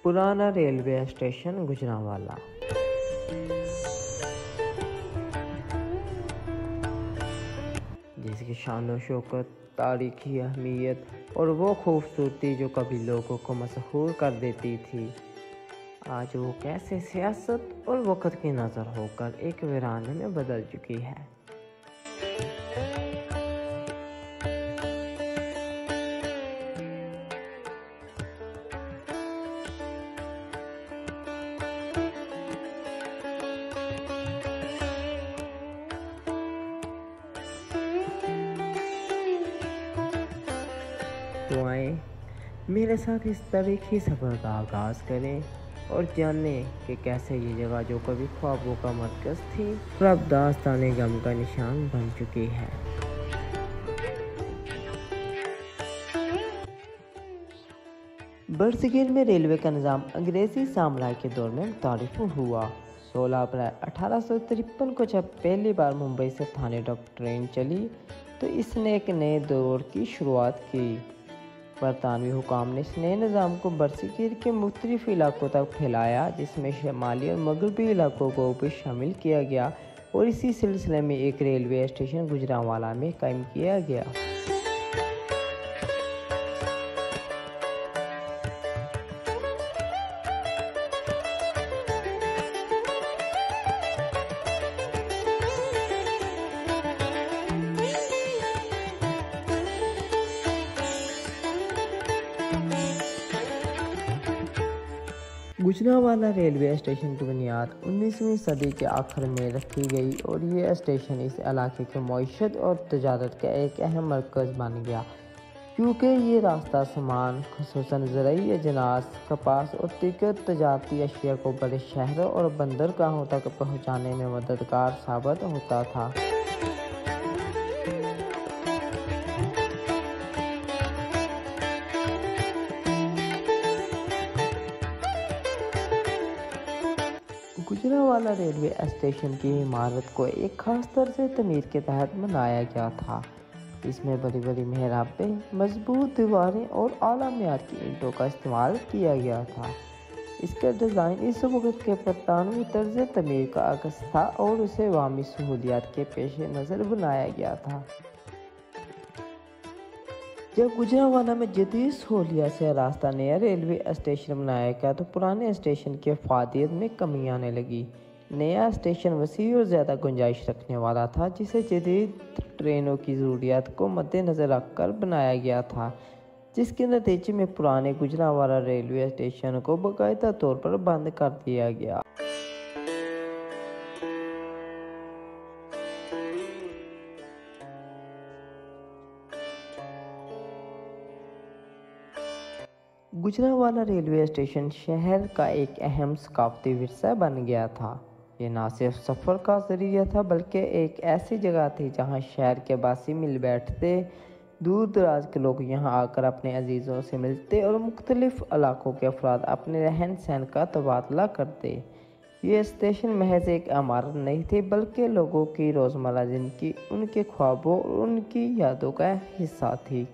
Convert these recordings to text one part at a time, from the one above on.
पुराना railway station Gujranwala. जिसकी शान शौकत, तारीखी अहमियत और वो खूबसूरती जो कभी लोगों को मशहूर कर देती थी, आज वो कैसे सियासत और वक़्त की नज़र होकर एक वीराने में बदल चुकी है। तो आए मेरे साथ इस तारीखी सफ़र का आगाज़ करें और जानें कि कैसे ये जगह जो कभी ख्वाबों का मरकज़ थी और अब दास्ताने गम का निशान बन चुकी है। बरसगीर में रेलवे का निज़ाम अंग्रेज़ी साम्राज्य के दौर में तारीफ हुआ। 16 अप्रैल 1853 को जब पहली बार मुंबई से थाने तक ट्रेन चली तो इसने एक नए दौर की शुरुआत की। बरतानवी हुकाम ने इस नए निज़ाम को बरसगीर के मुख्तलिफ इलाकों तक फैलाया, जिसमें शमाली और मगरबी इलाकों को भी शामिल किया गया और इसी सिलसिले में एक रेलवे स्टेशन गुजरांवाला में कायम किया गया। गुजरांवाला रेलवे स्टेशन की बुनियाद 19वीं सदी के आखिर में रखी गई और ये स्टेशन इस इलाके की मईशत और तजारत का एक अहम मरकज़ बन गया, क्योंकि ये रास्ता सामान खुसूसन ज़रूरी अजनास, कपास और दीगर तजारती अशिया को बड़े शहरों और बंदरगाहों तक पहुँचाने में मददगार साबित होता था। गुजरांवाला रेलवे स्टेशन की इमारत को एक खास तरह से तमीर के तहत बनाया गया था। इसमें बड़ी बड़ी मेहराबें, मजबूत दीवारें और आला मेयार की ईंटों का इस्तेमाल किया गया था। इसका डिज़ाइन इस वक्त के बरतानवी तर्ज तमीर का अक्स था और उसे अवामी सहूलियात के पेश नज़र बनाया गया था। जब गुजरांवाला में जदीद सहूलियात से रास्ता नया रेलवे स्टेशन बनाया गया तो पुराने स्टेशन की अफादियत में कमी आने लगी। नया स्टेशन वसी और ज़्यादा गुंजाइश रखने वाला था, जिसे जदीद ट्रेनों की ज़रूरियात को मद्देनज़र रखकर बनाया गया था, जिसके नतीजे में पुराने गुजरांवाला रेलवे स्टेशन को बाकायदा तौर पर बंद कर दिया गया। गुजरांवाला रेलवे स्टेशन शहर का एक अहम सकाफती विरसा बन गया था। ये न सिर्फ सफ़र का ज़रिया था बल्कि एक ऐसी जगह थी जहां शहर के बासी मिल बैठते, दूर दराज के लोग यहां आकर अपने अजीज़ों से मिलते और मुख्तलिफ इलाकों के अफराद अपने रहन सहन का तबादला करते। ये स्टेशन महज एक इमारत नहीं थी बल्कि लोगों की रोज़मर्रा ज़िंदगी, उनके ख्वाबों और उनकी यादों का हिस्सा थी।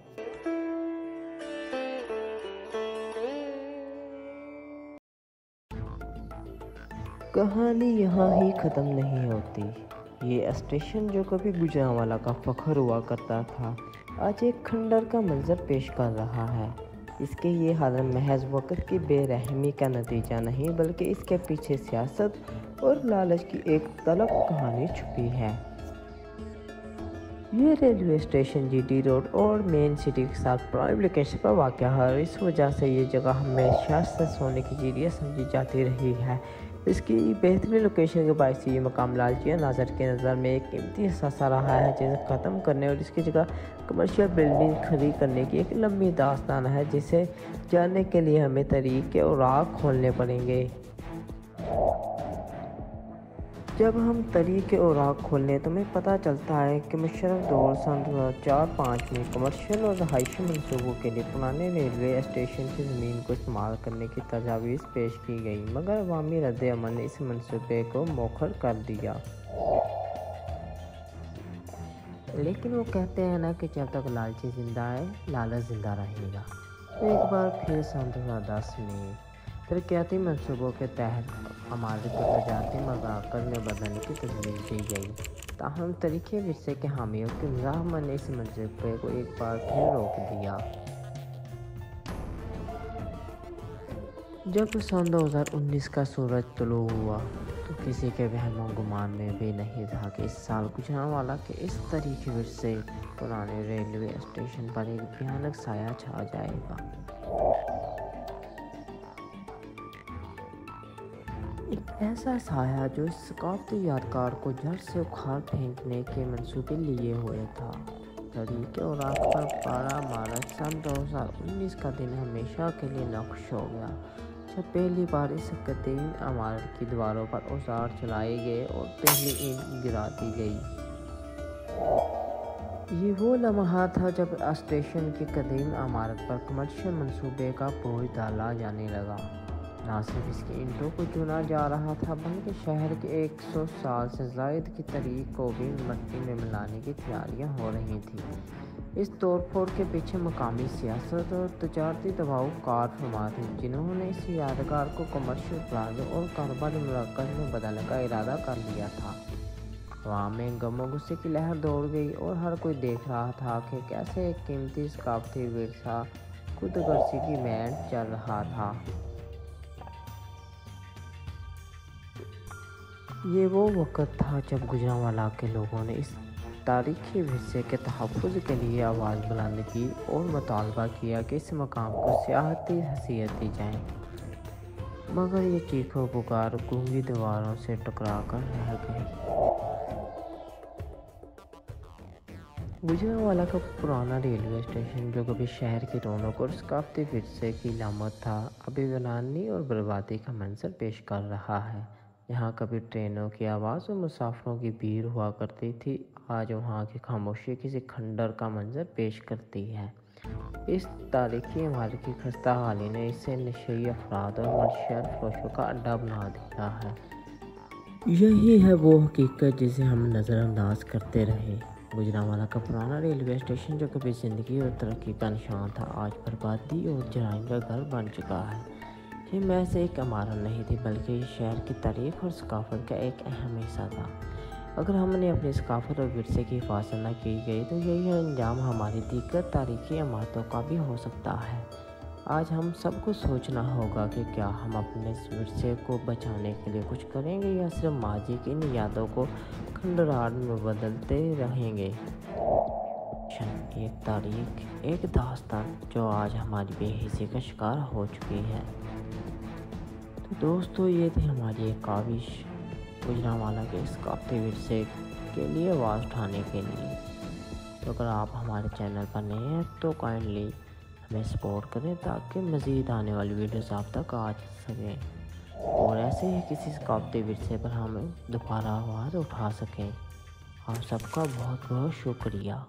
कहानी यहाँ ही ख़त्म नहीं होती। ये स्टेशन जो कभी गुजरांवाला का फ़ख्र हुआ करता था, आज एक खंडर का मंजर पेश कर रहा है। इसके ये हालत महज वक़्त की बेरहमी का नतीजा नहीं बल्कि इसके पीछे सियासत और लालच की एक तलब कहानी छुपी है। ये रेलवे स्टेशन जीटी रोड और मेन सिटी के साथ प्राइम लोकेशन पर वाक़ है। इस वजह से ये जगह हमेशा से सोने की चिड़िया समझी जाती रही है। इसकी बेहतरीन लोकेशन के बायस ये मकाम लालचिया नाज़र के नज़र में एक कीमती असासा रहा है, जिसे ख़त्म करने और इसकी जगह कमर्शियल बिल्डिंग खड़ी करने की एक लंबी दास्तान है, जिसे जानने के लिए हमें तरीक़े और राह खोलने पड़ेंगे। जब हम तरीक़े और राह खोलने तो हमें पता चलता है कि मुशर्रफ दौर सन 2004-05 में कमर्शियल और रहायशी मनसूबों के लिए पुराने रेलवे स्टेशन की ज़मीन को इस्तेमाल करने की तजावीज़ पेश की गई, मगर अवामी रद्द-ए-अमल ने इस मनसूबे को मौखर कर दिया। लेकिन वो कहते हैं ना कि जब तक लालची ज़िंदा है, लालच ज़िंदा रहेगा। तो एक बार फिर सन 2010 में तरक्याती मंसूबों के तहत इमारत को तजारती मराकज़ में बदलने की तजवीज़ दी गई, ताहम तारीख़ी विरसे के हामियों के मुज़ाहमत ने इस मंसूबे को एक बार फिर रोक दिया। जब सन 2019 का सूरज तुलू हुआ तो किसी के वहमो गुमान में भी नहीं था कि इस साल गुजरांवाला के इस तारीख़ी विरसे पुराने रेलवे स्टेशन पर एक भयानक साया छा जाएगा। एक ऐसा साया जो इस सकाफती यादगार को जड़ से उखाड़ फेंकने के मंसूबे लिए हुए था। तारीख और रात पर 12 मार्च सन 2019 का दिन हमेशा के लिए नक्श हो गया, जब पहली बार इस कदीम इमारत की दीवारों पर औजार चलाए गए और पहली ईंट गिरा दी गई। ये वो लम्हा था जब स्टेशन की कदीम इमारत पर कमर्शियल मंसूबे का बोझ डाला जाने लगा। न सिर्फ इसकी ईंटों को चुना जा रहा था, बल्कि शहर के 100 साल से ज़ायद की तारीख को भी मिट्टी में मिलाने की तैयारियां हो रही थीं। इस तोड़फोड़ के पीछे मकामी सियासत और तजारती दबाव कारफरमा थे, जिन्होंने इस यादगार को कमर्शियल प्लाजा और कारोबारी मरकज़ में बदलने का इरादा कर लिया था। अवाम में गम गुस्से की लहर दौड़ गई और हर कोई देख रहा था कि कैसे एक कीमती सकाफती विरसा खुदगर्जी की मैंड चल रहा था। ये वो वक़्त था जब गुजरांवाला के लोगों ने इस तारीख़ी विरसे के तहफ़्फ़ुज़ के लिए आवाज़ बुलंद की और मुतालबा किया कि इस मकाम को सियाहती हैसियत दी जाए। मगर ये चीखो पुकार गूंगी दीवारों से टकरा कर रह गई। गुजरांवाला का पुराना रेलवे स्टेशन, जो कभी शहर की रौनक और सकाफती विरसे की लामत था, अभी वीरानी और बर्बादी का मंजर पेश कर रहा है। यहाँ कभी ट्रेनों की आवाज़ और मुसाफिरों की भीड़ हुआ करती थी, आज वहाँ की खामोशी किसी खंडर का मंजर पेश करती है। इस तारीख़ी इमारत की खस्ता हाली ने इसे नशे अफराद और मनशियात फरोशों का अड्डा बना दिया है। यही है वो हकीकत जिसे हम नज़रअंदाज करते रहे। गुजरांवाला का पुराना रेलवे स्टेशन, जो कभी ज़िंदगी और तरक्की का निशान था, आज बर्बादी और जराइम का घर बन चुका है। ये महज एक इमारत नहीं थी, बल्कि ये शहर की तारीख और सकाफत का एक अहम हिस्सा था। अगर हमने अपनी सकाफत और विरसे की हिफाजत न की गई तो यही अंजाम हमारी दीगर तारीखी इमारतों का भी हो सकता है। आज हम सबको सोचना होगा कि क्या हम अपने इस विरसे को बचाने के लिए कुछ करेंगे या सिर्फ माजी की इन यादों को खंडरार में बदलते रहेंगे। एक तारीख, एक दास्तान जो आज हमारी बेहिसी का शिकार हो चुकी है। तो दोस्तों, ये थी हमारी एक काविश गुजरांवाला के इस सकाफती विरसे के लिए आवाज़ उठाने के लिए। तो अगर आप हमारे चैनल पर नए हैं तो काइंडली हमें सपोर्ट करें, ताकि मज़ीद आने वाली वीडियोस आप तक आ सकें और ऐसे ही किसी सकाफती विरसे पर हम दोबारा आवाज़ उठा सकें। आप सबका बहुत बहुत शुक्रिया।